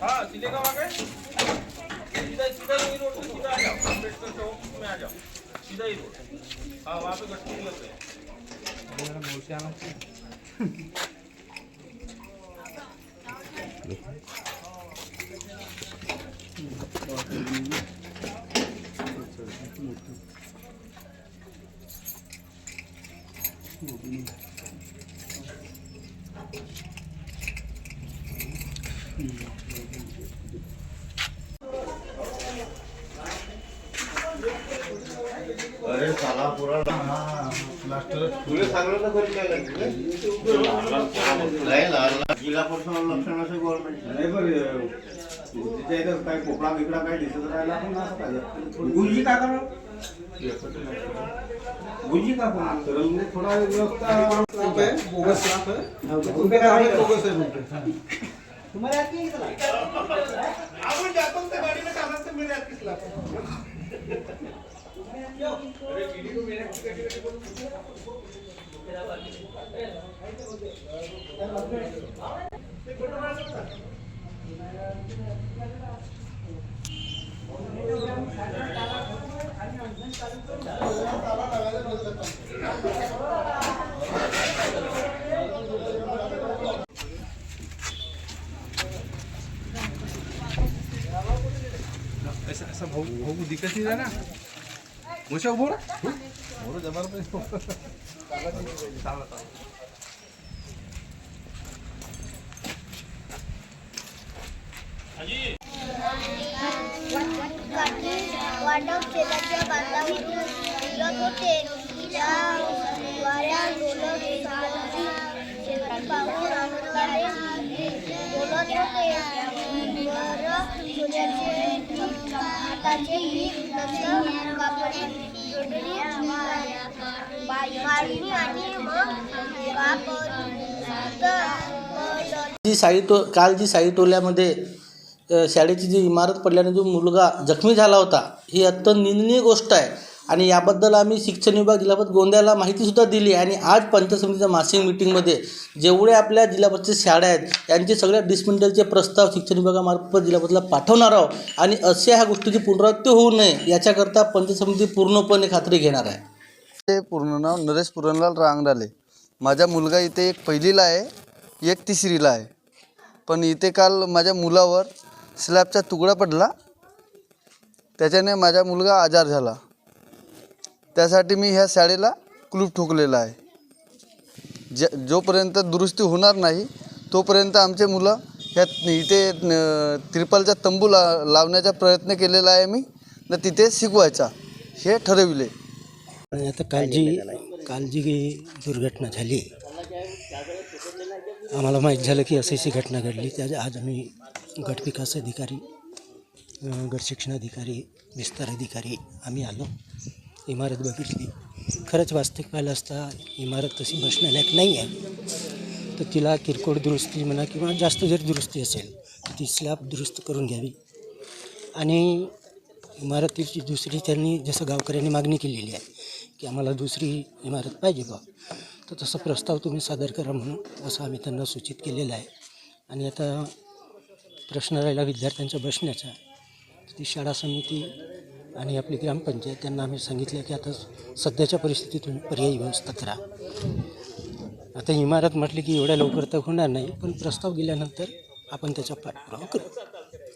हाँ सीधे कहाँ आ गए? सीधा सीधा ही रोड से सीधा आ जाओ, अम्बेडकर चौक में आ जाओ, सीधा ही रोड। हाँ वहाँ पे गट्टी लग गए। अरे साला पूरा तुले सांगलं तर घरी काय लागले नाही लहान जिल्हा परिषद लक्षण असे गव्हर्नमेंट नाही बरं तिच्या इथं काय कोपडा बिकडा काय दिसत राहिला पण असं काय गुरुजी का करा गुरुजी का पण तर थोडा व्यवस्था बोगस बोगस आहे तुम्हारे आती है कितना आपण जातो त्या गाडीने कामात से मेरे आती किसला अरे वीडियो को मेरे ऐसा ऐसा भाऊ दिक्कत नहीं है ना मुझे बोल बोलो जबरदस्त वाटप शेताच्या बांधावरील फिरत होते. त्या वाऱ्या डोलत सावली शेती पाहून आनंदाने बोलत होते. वर सूर्याचे हाताचे पीक नसतं कापडी जोडणी काढणी आणि मग काल जी साई टोल्यामध्ये शाळेची जी इमारत पडल्याने जो मुलगा जखमी झाला होता ही अत्यंत निंदनीय गोष्ट आहे आणि याबद्दल आम्ही शिक्षण विभाग जिल्हा परिषद गोंदियाला माहितीसुद्धा दिली आणि आज पंचायत समितीच्या मासिक मीटिंगमध्ये जेवढे आपल्या जिल्हा परिषद शाळा आहेत यांचे सगळ्या डिसमेंटलचे प्रस्ताव शिक्षण विभागामार्फत जिल्हा परिषदला पाठवणार आहोत आणि अशा ह्या गोष्टीची पुनरावृत्ती होऊ नये याच्याकरता पंचायत समिती पूर्णपणे खात्री घेणार आहे. ते पूर्ण नाव नरेश पुरणलाल रांगडाले. माझा मुलगा इथे एक पहिलीला आहे एक तिसरीला आहे. पण इथे काल माझ्या मुलावर स्लॅबचा तुकडा पडला त्याच्याने माझा मुलगा आजार झाला. त्यासाठी मी ह्या शाळेला कुलूप ठोकलेला आहे. जोपर्यंत दुरुस्ती होणार नाही तोपर्यंत आमचे मुलं ह्या इथे त्रिपालचा तंबू लावण्याचा प्रयत्न केलेला आहे मी न तिथे शिकवायचा हे ठरविले. आता काल जी दुर्घटना झाली आम्हाला माहीत झालं की अशी घटना घडली. त्या आज आम्ही गट विकास अधिकारी गट शिक्षण अधिकारी विस्तार अधिकारी आम्ही आलो. इमारत बघितली. खरंच वास्तविक पाहिलं असता इमारत तशी बसण्यालायक नाही आहे. तर तिला किरकोळ दुरुस्ती म्हणा किंवा जास्त जर दुरुस्ती असेल तर ती स्लॅब दुरुस्त करून घ्यावी आणि इमारतीची दुसरी त्यांनी जसं गावकऱ्यांनी मागणी केलेली आहे की आम्हाला दुसरी इमारत पाहिजे बा तर तसा प्रस्ताव तुम्ही सादर करा म्हणून असं आम्ही त्यांना सूचित केलेलं आहे. आणि आता प्रश्न राहिला विद्यार्थ्यांच्या बसण्याचा. ती शाळा समिती आणि आपली ग्रामपंचायत त्यांना आम्ही सांगितलं की आता सध्याच्या परिस्थितीतून पर्यायी व्यवस्था करा. आता इमारत म्हटली की एवढ्या लवकर तर होणार नाही पण प्रस्ताव गेल्यानंतर आपण त्याचा पाठपुरावा करू.